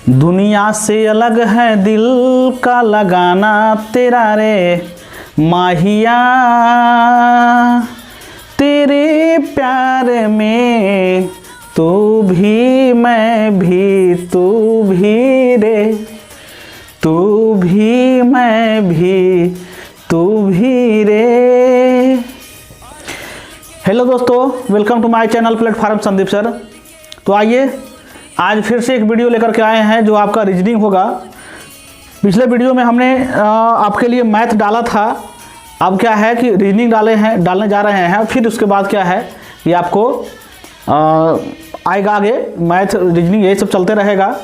दुनिया से अलग है दिल का लगाना तेरा रे माहिया, तेरे प्यार में तू भी मैं भी तू भी रे, तू भी मैं भी तू भी रे। हेलो दोस्तों, welcome to my channel platform Sandeep sir. तो आइए आज फिर से एक वीडियो लेकर के आए हैं जो आपका रीजनिंग होगा। पिछले वीडियो में हमने आपके लिए मैथ डाला था, अब क्या है कि रीजनिंग डालने जा रहे हैं। फिर उसके बाद क्या है ये आपको आएगा आगे मैथ रीजनिंग यही सब चलते रहेगा।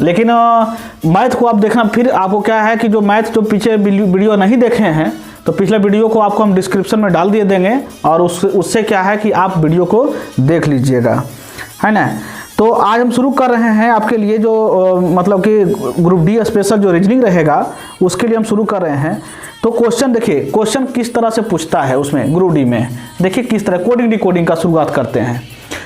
लेकिन मैथ को आप देखना, फिर आपको क्या है कि जो मैथ जो पीछे वीडियो नहीं देखे हैं तो पिछले वीडियो को आपको हम डिस्क्रिप्शन में डाल दिए देंगे और उससे क्या है कि आप वीडियो को देख लीजिएगा, है ना। तो आज हम शुरू कर रहे हैं आपके लिए जो मतलब कि ग्रुप डी स्पेशल जो रीजनिंग रहेगा उसके लिए हम शुरू कर रहे हैं। तो क्वेश्चन देखिए, क्वेश्चन किस तरह से पूछता है उसमें ग्रुप डी में, देखिए किस तरह कोडिंग डिकोडिंग का शुरुआत करते हैं।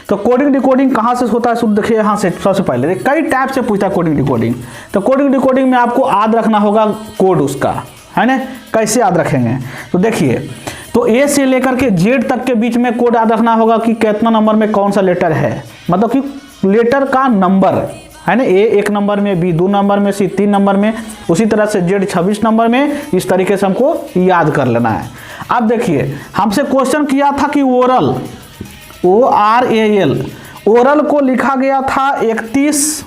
तो कोडिंग डिकोडिंग कहाँ से होता है शुरू देखिए, यहाँ से सबसे पहले कई टाइप से पूछता है कोडिंग डिकोडिंग। तो कोडिंग डिकोडिंग में आपको याद रखना होगा कोड उसका, है ना। कैसे याद रखेंगे तो देखिए, तो ए से लेकर के जेड तक के बीच में कोड याद रखना होगा कि कितना नंबर में कौन सा लेटर है, मतलब कि लेटर का नंबर, है ना। ए 1 नंबर में, बी 2 नंबर में, सी 3 नंबर में, उसी तरह से जेड 26 नंबर में। इस तरीके से हमको याद कर लेना है। अब देखिए हमसे क्वेश्चन किया था कि ओरल, ORAL, ओरल को लिखा गया था 31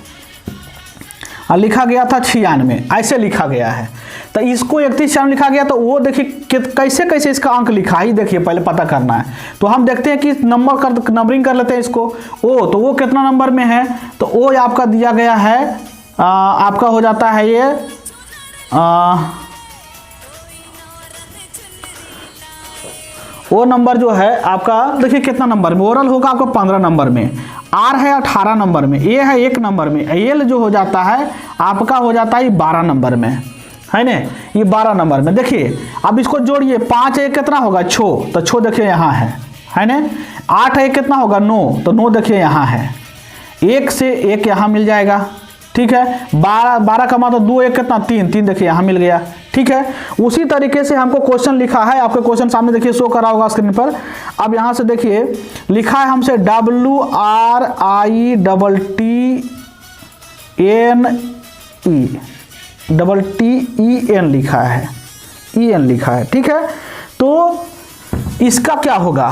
और लिखा गया था 96, ऐसे लिखा गया है। तो इसको 31 लिखा गया, तो वो देखिए कैसे कैसे इसका अंक लिखा है, देखिए पहले पता करना है। तो हम देखते हैं कि नंबरिंग कर लेते हैं इसको। ओ तो वो कितना नंबर में है, तो ओ आपका दिया गया है आपका हो जाता है ये वो नंबर जो है आपका देखिए कितना नंबर में, ओरल होगा आपका 15 नंबर में, आर है 18 नंबर में, ए है 1 नंबर में, एल जो हो जाता है आपका हो जाता है 12 नंबर में, है ना। ये 12 नंबर में देखिए। अब इसको जोड़िए, 5 1 कितना होगा 6, तो 6 देखिए यहाँ है ना। 8 1 कितना होगा 9, तो 9 देखिए यहाँ है। 1 से 1 यहाँ मिल जाएगा, ठीक है। 12 का मतलब 2 1 कितना 3, 3 देखिए यहाँ मिल गया, ठीक है। उसी तरीके से हमको क्वेश्चन लिखा है, आपके क्वेश्चन सामने देखिए शो करा होगा स्क्रीन पर। अब यहाँ से देखिए लिखा है हमसे WRITTEN लिखा है, EN लिखा है, ठीक है। तो इसका क्या होगा,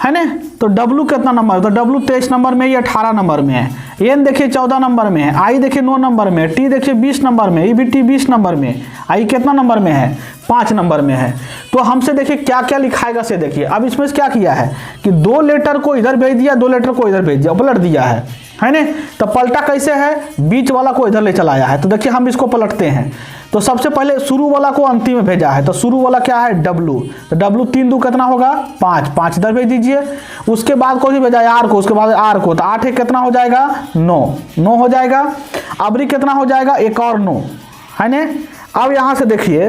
है ना। तो W कितना नंबर, तो W 23 नंबर में, ये 18 नंबर में है। N देखिए 14 नंबर में है, I देखिए 9 नंबर में, T देखिए 20 नंबर में, EBT 20 नंबर में, I कितना नंबर में है 5 नंबर में है। तो हमसे देखिए क्या क्या लिखाएगा से देखिए। अब इसमें से क्या किया है कि 2 लेटर को इधर भेज दिया, 2 लेटर को इधर भेज दिया, पलट दिया है ना। तो पलटा कैसे है, बीच वाला को इधर ले चला आया है। तो देखिए हम इसको पलटते हैं। तो सबसे पहले शुरू वाला को अंतिम में भेजा है, तो शुरू वाला क्या है W, तो W 3 2 कितना होगा 5, 5 इधर भेज दीजिए। उसके बाद को भी भेजा है R को, उसके बाद R को, तो 8 1 कितना हो जाएगा 9, 9 हो जाएगा। अबरी कितना हो जाएगा एक और 9, है ना। अब यहाँ से देखिए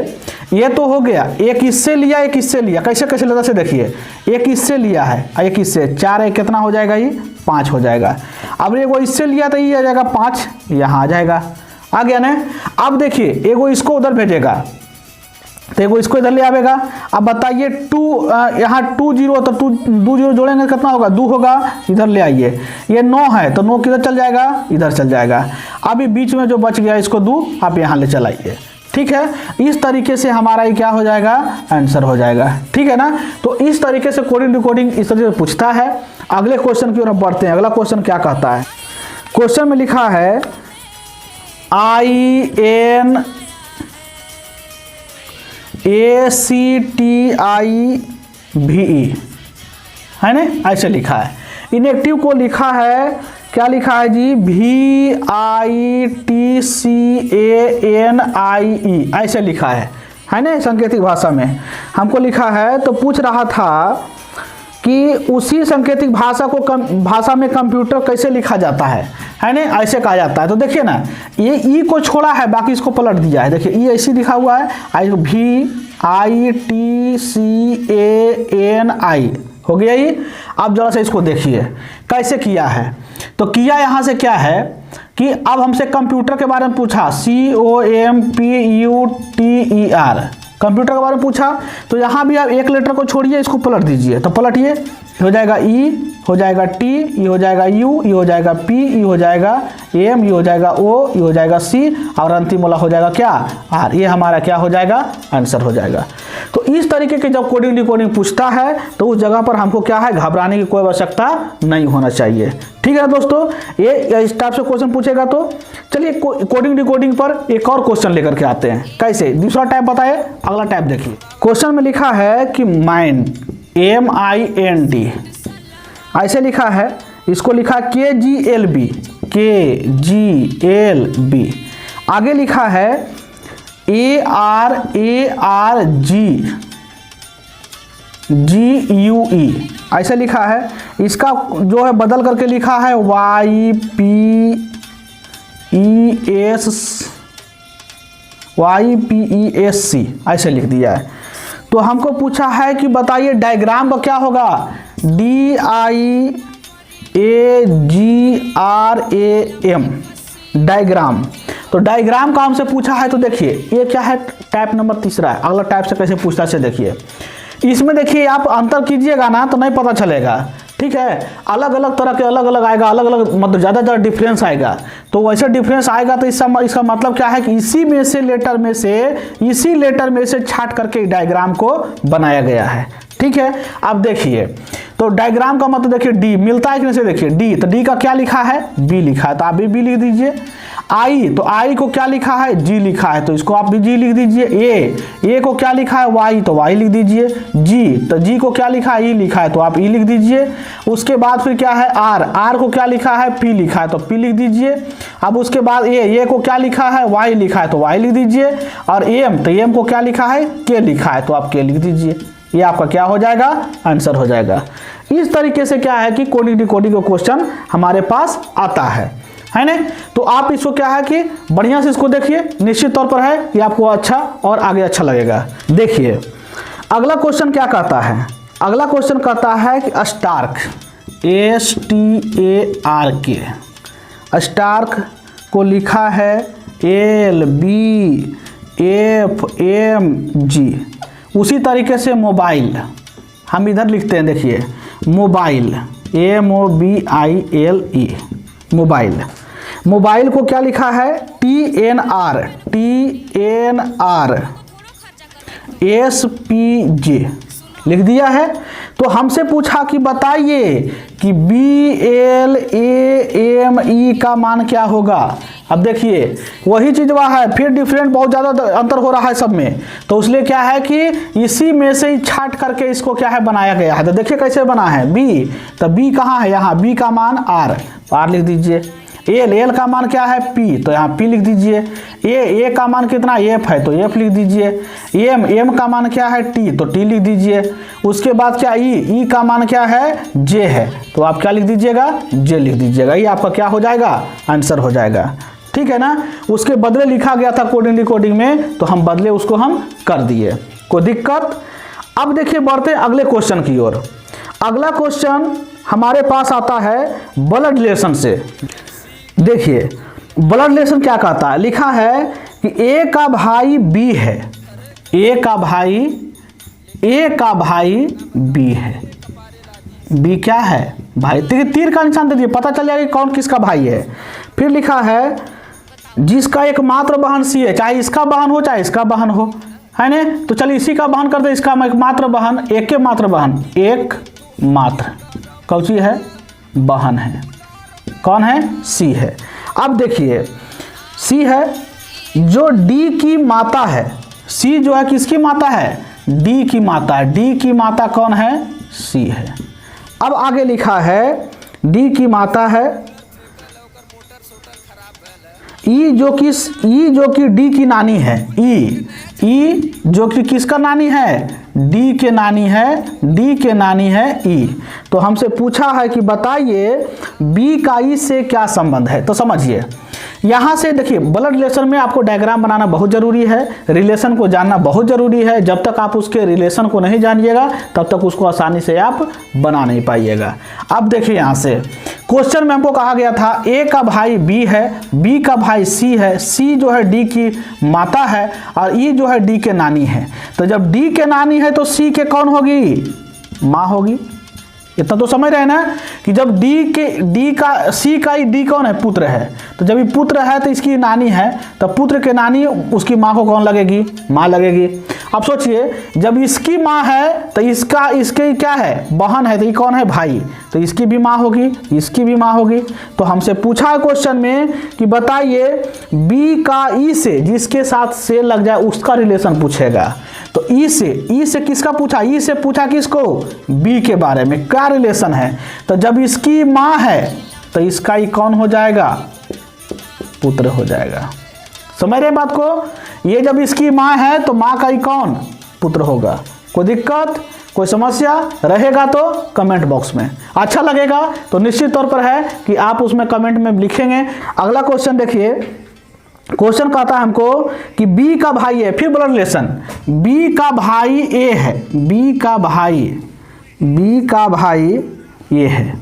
ये तो हो गया, एक इससे लिया एक इससे लिया, कैसे कैसे लेता से देखिए, एक इससे लिया है एक इससे, 4 1 कितना हो जाएगा ये 5 हो जाएगा। अब एगो इससे लिया तो ये आ जाएगा 5, यहाँ आ जाएगा, आ गया ना। अब देखिए एगो इसको उधर भेजेगा तो एगो इसको इधर ले आवेगा। अब बताइए 2 यहाँ 2 0, तो 2 0 जोड़ेंगे कितना होगा 2 होगा, इधर ले आइए। ये 9 है तो 9 किधर चल जाएगा, इधर चल जाएगा। अभी बीच में जो बच गया इसको 2 आप यहाँ ले चलाइए, ठीक है। इस तरीके से हमारा ये क्या हो जाएगा आंसर हो जाएगा, ठीक है ना। तो इस तरीके से कोडिंग डिकोडिंग इस तरीके से पूछता है। अगले क्वेश्चन की ओर बढ़ते हैं। अगला क्वेश्चन क्या कहता है, क्वेश्चन में लिखा है INACTIVE, है ना, ऐसे लिखा है। इनएक्टिव को लिखा है, क्या लिखा है जी VITCANIE, ऐसे लिखा है ना। सांकेतिक भाषा में हमको लिखा है। तो पूछ रहा था कि उसी सांकेतिक भाषा को भाषा में कंप्यूटर कैसे लिखा जाता है ना, ऐसे कहा जाता है। तो देखिए ना, ये ई को छोड़ा है, बाकी इसको पलट दिया है। देखिए ई ऐसे लिखा हुआ है, VITCANI हो गया ये। अब जरा सा इसको देखिए कैसे किया है। तो किया यहाँ से क्या है कि अब हमसे कंप्यूटर के बारे में पूछा, COMPUTER, कंप्यूटर के बारे में पूछा, तो यहाँ भी आप एक लेटर को छोड़िए, इसको पलट दीजिए, तो पलटिए, हो जाएगा E, हो जाएगा T, ये हो जाएगा U, ये हो जाएगा P, ये हो जाएगा M, ये हो जाएगा O, ये हो जाएगा C, और अंतिम वाला हो जाएगा क्या, R। ये हमारा क्या हो जाएगा, आंसर हो जाएगा। तो इस तरीके के जब कोडिंग डिकोडिंग पूछता है तो उस जगह पर हमको क्या है, घबराने की कोई आवश्यकता नहीं होना चाहिए। ठीक है दोस्तों, ये इस टाइप से क्वेश्चन पूछेगा। तो चलिए कोडिंग डिकोडिंग पर एक और क्वेश्चन लेकर के आते हैं। कैसे, दूसरा टाइप बताए, अगला टाइप देखिए। क्वेश्चन में लिखा है कि माइंड, MIND, ऐसे लिखा है, इसको लिखा KGLB, KGLB। आगे लिखा है ARGUE, ऐसे लिखा है। इसका जो है बदल करके लिखा है YPESC, ऐसे लिख दिया है। तो हमको पूछा है कि बताइए डायग्राम का क्या होगा, DIAGRAM, डायग्राम। तो डायग्राम का हमसे पूछा है, तो देखिए ये क्या है, टाइप नंबर तीसरा है। अगला टाइप से कैसे पूछता है देखिए, इसमें देखिए आप अंतर कीजिएगा ना तो नहीं पता चलेगा। ठीक है, अलग अलग तरह के अलग अलग आएगा, अलग अलग मतलब ज़्यादा डिफरेंस आएगा। तो वैसे डिफरेंस आएगा तो इसका मतलब क्या है कि इसी लेटर में से छाट करके डायग्राम को बनाया गया है। ठीक है, अब देखिए, तो डायग्राम का मतलब देखिए डी मिलता है कि नहीं से, देखिए डी, तो डी का क्या लिखा है, बी लिखा है, तो आप भी बी लिख दीजिए। आई, तो आई को क्या लिखा है, जी लिखा है, तो इसको आप भी जी लिख दीजिए। ए को क्या लिखा है, वाई, तो वाई लिख दीजिए। जी, तो जी को क्या लिखा है, ई लिखा है, तो आप ई लिख दीजिए। उसके बाद फिर क्या है, आर को क्या लिखा है, पी लिखा है, तो पी लिख दीजिए। अब उसके बाद ए को क्या लिखा है, वाई लिखा है, तो वाई लिख दीजिए। और एम, तो एम को क्या लिखा है, के लिखा है, तो आप के लिख दीजिए। ये आपका क्या हो जाएगा, आंसर हो जाएगा। इस तरीके से क्या है कि कोडिंग डिकोडिंग का क्वेश्चन हमारे पास आता है ना। तो आप इसको क्या है कि बढ़िया से इसको देखिए, निश्चित तौर पर है कि आपको अच्छा और आगे अच्छा लगेगा। देखिए अगला क्वेश्चन क्या कहता है, अगला क्वेश्चन कहता है कि स्टार्क, STARK, स्टार्क को लिखा है LBFMG। उसी तरीके से मोबाइल हम इधर लिखते हैं, देखिए मोबाइल, MOBILE, मोबाइल को क्या लिखा है, TNR SPJ लिख दिया है। तो हमसे पूछा कि बताइए कि BLAME का मान क्या होगा। अब देखिए वही चीज वह है, फिर डिफरेंट बहुत ज़्यादा अंतर हो रहा है सब में, तो इसलिए क्या है कि इसी में से ही छाट करके इसको क्या है बनाया गया है। तो देखिए कैसे बना है, बी, तो बी कहाँ है, यहाँ बी का मान आर लिख दीजिए। एल का मान क्या है, पी, तो यहाँ पी लिख दीजिए। ए का मान कितना, एफ है, तो एफ लिख दीजिए। एम का मान क्या है, टी, तो टी लिख दीजिए। उसके बाद क्या ई का मान क्या है, जे है, तो आप क्या लिख दीजिएगा, जे लिख दीजिएगा। ये आपका क्या हो जाएगा, आंसर हो जाएगा। ठीक है ना, उसके बदले लिखा गया था कोडिंग डिकोडिंग में, तो हम बदले उसको हम कर दिए, कोई दिक्कत। अब देखिए बढ़ते हैं अगले क्वेश्चन की ओर। अगला क्वेश्चन हमारे पास आता है ब्लड रिलेशन से। देखिए ब्लड रिलेशन क्या कहता है, लिखा है कि ए का भाई बी है, ए का भाई बी है, बी क्या है, भाई। तीर का निशान दे दिए, पता चल जाएगा कि कौन किसका भाई है। फिर लिखा है जिसका एकमात्र बहन सी है, चाहे इसका बहन हो चाहे इसका बहन हो, है ना। तो चलिए इसी का बहन करते, इसका एकमात्र बहन, एक मात्र बहन, एक मात्र कौची है, बहन है, कौन है, सी है। अब देखिए सी है जो डी की माता है, सी जो है किसकी माता है, डी की माता है, डी की माता कौन है, सी है। अब आगे लिखा है डी की माता है ई जो कि डी की नानी है, ई जो कि किसका नानी है, डी के नानी है, डी के नानी है ई। तो हमसे पूछा है कि बताइए बी का ई से क्या संबंध है। तो समझिए यहाँ से देखिए ब्लड रिलेशन में आपको डायग्राम बनाना बहुत ज़रूरी है, रिलेशन को जानना बहुत ज़रूरी है। जब तक आप उसके रिलेशन को नहीं जानिएगा तब तक उसको आसानी से आप बना नहीं पाइएगा। अब देखिए यहाँ से क्वेश्चन में हमको कहा गया था ए का भाई बी है, बी का भाई सी है, सी जो है डी की माता है और ई जो है डी के नानी है। तो जब डी के नानी है तो सी के कौन होगी? माँ होगी। इतना तो समझ रहे हैं ना कि जब डी का सी का ही डी कौन है? पुत्र है। तो जब ये पुत्र है तो इसकी नानी है, तो पुत्र के नानी उसकी माँ को कौन लगेगी? माँ लगेगी। अब सोचिए जब इसकी माँ है तो इसके क्या है? बहन है। तो ये कौन है? भाई। तो इसकी भी माँ होगी, इसकी भी माँ होगी। तो हमसे पूछा है क्वेश्चन में कि बताइए बी का ई से जिसके साथ से लग जाए उसका रिलेशन पूछेगा। तो ई से किसका पूछा? ई से पूछा किसको? बी के बारे में, क्या रिलेशन है। तो जब इसकी माँ है तो इसका ई कौन हो जाएगा? पुत्र हो जाएगा। समझ रहे बात को? ये जब इसकी माँ है तो माँ का ई कौन? पुत्र होगा। कोई दिक्कत, कोई समस्या रहेगा तो कमेंट बॉक्स में। अच्छा लगेगा तो निश्चित तौर पर है कि आप उसमें कमेंट में लिखेंगे। अगला क्वेश्चन देखिए, क्वेश्चन कहता है हमको कि बी का भाई है, फिर ब्लड रिलेशन, बी का भाई ए है, बी का भाई ये है,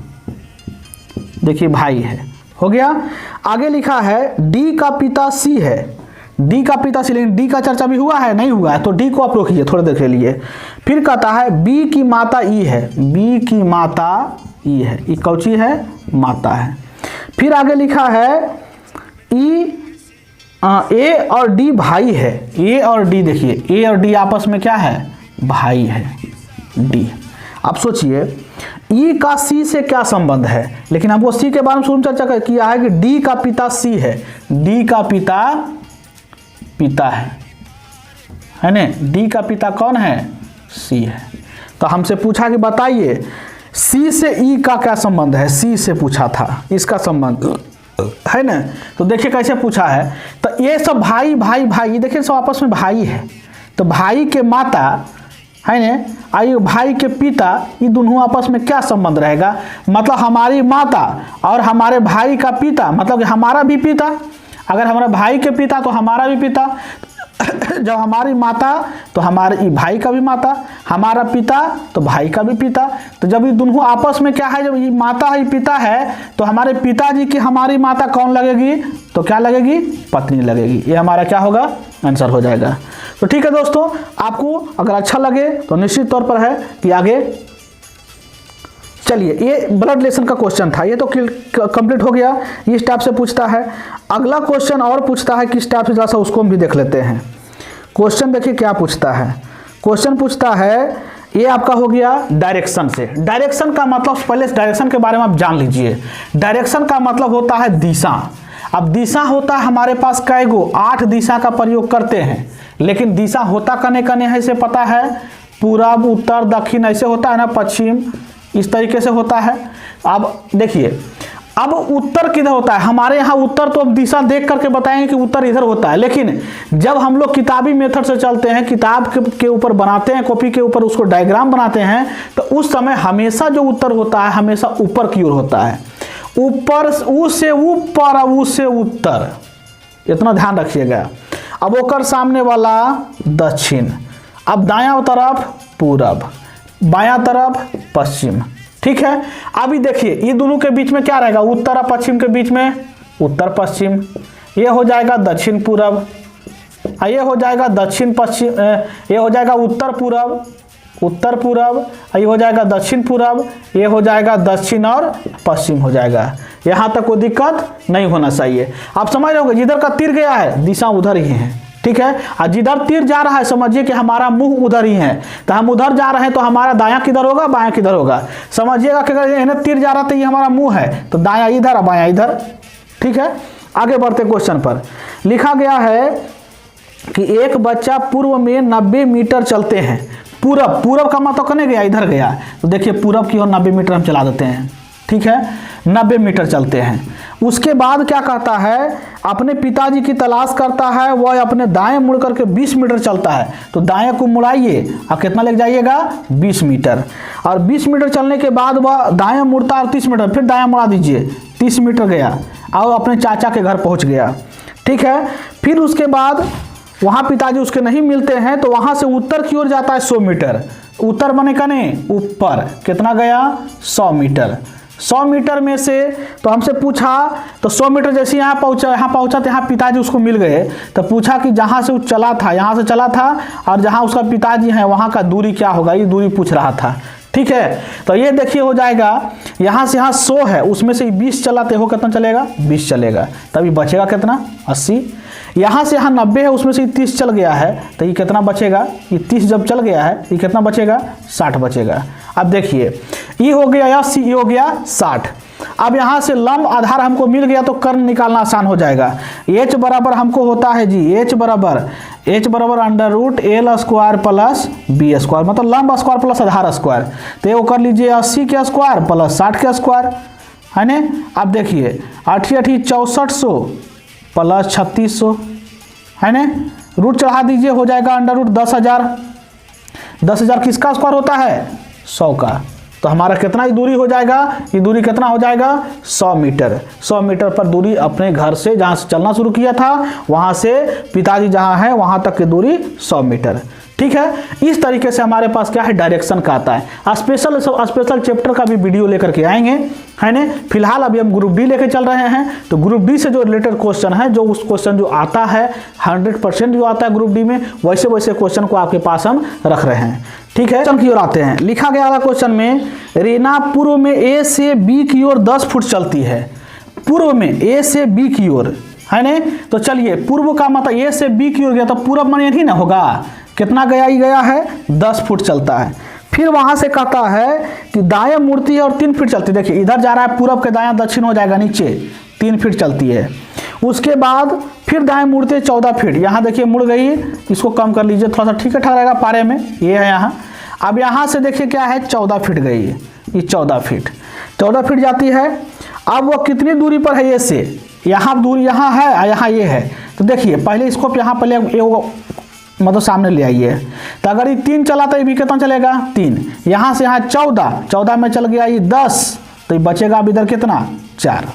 देखिए भाई है, हो गया। आगे लिखा है डी का पिता सी है, डी का पिता सी, लेकिन डी का चर्चा भी हुआ है? नहीं हुआ है। तो डी को आप रोकिए थोड़ी देर के लिए। फिर कहता है बी की माता ई है, बी की माता ई है, ई कौची है? माता है। फिर आगे लिखा है ई ए और डी भाई है, ए और डी, देखिए ए और डी आपस में क्या है? भाई है, डी। अब सोचिए ई का सी से क्या संबंध है, लेकिन हमको सी के बारे में शुरू चर्चा किया है कि डी का पिता सी है, डी का पिता है ना? डी का पिता कौन है? सी है। तो हमसे पूछा कि बताइए सी से ई का क्या संबंध है? सी से पूछा था, इसका संबंध है ना? तो देखिए कैसे पूछा है। तो ये सब भाई भाई भाई, ये देखिए सब आपस में भाई है। तो भाई के माता है ना, आई भाई के पिता, ये दोनों आपस में क्या संबंध रहेगा? मतलब हमारी माता और हमारे भाई का पिता, मतलब हमारा भी पिता। अगर हमारा भाई के पिता तो हमारा भी पिता, जब हमारी माता तो हमारे भाई का भी माता, हमारा पिता तो भाई का भी पिता। तो जब ये दोनों आपस में क्या है, जब ये माता है पिता है, तो हमारे पिताजी की हमारी माता कौन लगेगी? तो क्या लगेगी? पत्नी लगेगी। ये हमारा क्या होगा? आंसर हो जाएगा। तो ठीक है दोस्तों, आपको अगर अच्छा लगे तो निश्चित तौर पर है कि आगे चलिए। ये ब्लड रिलेशन का क्वेश्चन था, ये तो कंप्लीट हो गया। इस टाइप से पूछता है। अगला क्वेश्चन और पूछता है किस टाइप से, जरा सा उसको हम भी देख लेते हैं। क्वेश्चन देखिए क्या पूछता है। क्वेश्चन पूछता है, ये आपका हो गया डायरेक्शन से। डायरेक्शन का मतलब, पहले डायरेक्शन के बारे में आप जान लीजिए। डायरेक्शन का मतलब होता है दिशा। अब दिशा होता है हमारे पास कै गो? 8 दिशा का प्रयोग करते हैं, लेकिन दिशा होता कने कने है से पता है? पूरब, उत्तर, दक्षिण ऐसे होता है ना, पश्चिम, इस तरीके से होता है। अब देखिए, अब उत्तर किधर होता है? हमारे यहाँ उत्तर तो अब दिशा देख करके बताएंगे कि उत्तर इधर होता है, लेकिन जब हम लोग किताबी मेथड से चलते हैं, किताब के ऊपर बनाते हैं, कॉपी के ऊपर उसको डायग्राम बनाते हैं, तो उस समय हमेशा जो उत्तर होता है हमेशा ऊपर की ओर होता है। ऊपर, ऊ से ऊपर, ऊ से उत्तर, इतना ध्यान रखिएगा। अब ओकर सामने वाला दक्षिण, अब दायां तरफ पूरब, बायां तरफ पश्चिम। ठीक है। अभी देखिए ये दोनों के बीच में क्या रहेगा? उत्तर और पश्चिम के बीच में उत्तर पश्चिम, ये हो जाएगा दक्षिण पूरब, ये हो जाएगा दक्षिण पश्चिम, ये हो जाएगा उत्तर पूरब, उत्तर पूरब, ये हो जाएगा दक्षिण पूरब, ये हो जाएगा दक्षिण और पश्चिम हो जाएगा। यहाँ तक कोई दिक्कत नहीं होना चाहिए। आप समझ रहे होंगे, जिधर का तीर गया है दिशा उधर ही है। ठीक है। और जिधर तीर जा रहा है समझिए कि हमारा मुंह उधर ही है, तो हम उधर जा रहे हैं तो हमारा दायां किधर होगा, बायां किधर होगा। समझिएगा कि अगर तीर जा रहा तो ये हमारा मुंह है, तो दायां इधर और बायां इधर। ठीक है। आगे बढ़ते क्वेश्चन पर। लिखा गया है कि एक बच्चा पूर्व में 90 मीटर चलते हैं। पूरब, पूरब का मतलब कने गया? इधर गया। तो देखिए पूरब की ओर 90 मीटर हम चला देते हैं। ठीक है। 90 मीटर चलते हैं। उसके बाद क्या कहता है? अपने पिताजी की तलाश करता है। वह अपने दाएं मुड़ करके 20 मीटर चलता है। तो दाएं को मुड़ाइए और कितना ले जाइएगा? 20 मीटर। और 20 मीटर चलने के बाद वह दाएं मुड़ता है 30 मीटर, फिर दायां मुड़ा दीजिए, 30 मीटर गया। और अपने चाचा के घर पहुंच गया। ठीक है, फिर उसके बाद वहाँ पिताजी उसके नहीं मिलते हैं तो वहाँ से उत्तर की ओर जाता है 100 मीटर। उत्तर बने कने ऊपर, कितना गया 100 मीटर। 100 मीटर में से तो हमसे पूछा, तो 100 मीटर जैसे यहाँ पहुँचा तो यहाँ पिताजी उसको मिल गए। तो पूछा कि जहाँ से वो चला था, यहाँ से चला था और जहाँ उसका पिताजी है वहाँ का दूरी क्या होगा, ये दूरी पूछ रहा था। ठीक है, तो ये देखिए हो जाएगा, यहाँ से यहाँ 100 है, उसमें से 20 चलाते हो कितना चलेगा 20 चलेगा, तभी बचेगा कितना 80। यहाँ से यहाँ 90 है, उसमें से 30 चल गया है, तो ये कितना बचेगा, ये 30 जब चल गया है ये कितना बचेगा 60 बचेगा। अब देखिए ये हो गया 80, ये हो गया 60। अब यहाँ से लंब आधार हमको मिल गया तो कर्ण निकालना आसान हो जाएगा। h बराबर हमको होता है जी, h बराबर under root l square plus b square, मतलब लंब स्क्वायर प्लस आधार स्क्वायर। तो ये कर लीजिए 80 के स्क्वायर प्लस 60 के स्क्वायर, है ना। अब देखिए 8 6400 प्लस 3600, है ना। रूट चढ़ा दीजिए, हो जाएगा अंडर रूट 10,000। 10,000 किसका स्क्वायर होता है 100 का। तो हमारा कितना ही दूरी हो जाएगा, ये दूरी कितना हो जाएगा 100 मीटर। 100 मीटर पर दूरी अपने घर से जहाँ से चलना शुरू किया था वहाँ से पिताजी जहाँ है वहाँ तक की दूरी 100 मीटर। ठीक है, इस तरीके से हमारे पास क्या है डायरेक्शन का आता है। स्पेशल चैप्टर का भी वीडियो लेकर के आएंगे, है ना। फिलहाल अभी हम ग्रुप डी लेके चल रहे हैं, तो ग्रुप डी से जो रिलेटेड क्वेश्चन है, जो उस क्वेश्चन जो आता है 100% जो आता है ग्रुप डी में, वैसे वैसे क्वेश्चन को आपके पास हम रख रहे हैं। ठीक है, क्वेश्चन की ओर आते हैं। लिखा गया वाला क्वेश्चन में रीना पूर्व में ए से बी की ओर 10 फुट चलती है। पूर्व में ए से बी की ओर, है ना। तो चलिए पूर्व का मतलब ए से बी की ओर गया, तो पूर्व मन यही ना होगा, कितना गया ही गया है 10 फुट चलता है। फिर वहां से कहता है कि दाएं मुड़ती है और 3 फीट चलती है। देखिए इधर जा रहा है पूरब के दायां दक्षिण हो जाएगा नीचे, 3 फीट चलती है। उसके बाद फिर दाएं मुड़ते है 14 फीट, यहाँ देखिए मुड़ गई, इसको कम कर लीजिए थोड़ा सा, ठीक है, रहेगा पारे में, ये है यहाँ। अब यहाँ से देखिए क्या है 14 फीट गई है, ये 14 फीट जाती है। अब वो कितनी दूरी पर है ये से, यहाँ दूरी यहाँ है और यहाँ ये है। तो देखिए पहले इसको यहाँ पहले मतलब सामने ले आइए, तो अगर ये 3 चला तो ये भी कितना चलेगा 3। यहाँ से यहाँ 14 में चल गया ये 10, तो ये बचेगा अब इधर कितना 4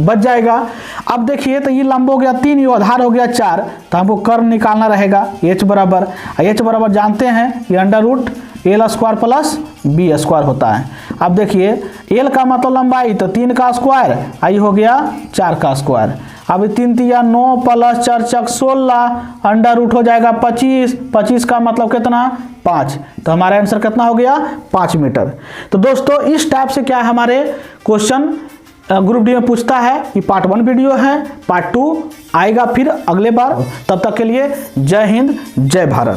बच जाएगा। अब देखिए तो ये लंब हो गया 3, ये आधार हो गया 4, तो हमको कर्ण निकालना रहेगा। h बराबर जानते हैं ये under root l square plus b square होता है। अब देखिए एल का मतलब लंबाई, तो 3 का स्क्वायर, आई हो गया 4 का स्क्वायर। अब 3 तिया 9 प्लस 4 चक 16, अंडर रूट हो जाएगा 25। 25 का मतलब कितना 5, तो हमारा आंसर कितना हो गया 5 मीटर। तो दोस्तों इस टाइप से क्या है हमारे क्वेश्चन ग्रुप डी में पूछता है। ये पार्ट 1 वीडियो है, पार्ट 2 आएगा फिर अगले बार। तब तक के लिए जय हिंद, जय भारत।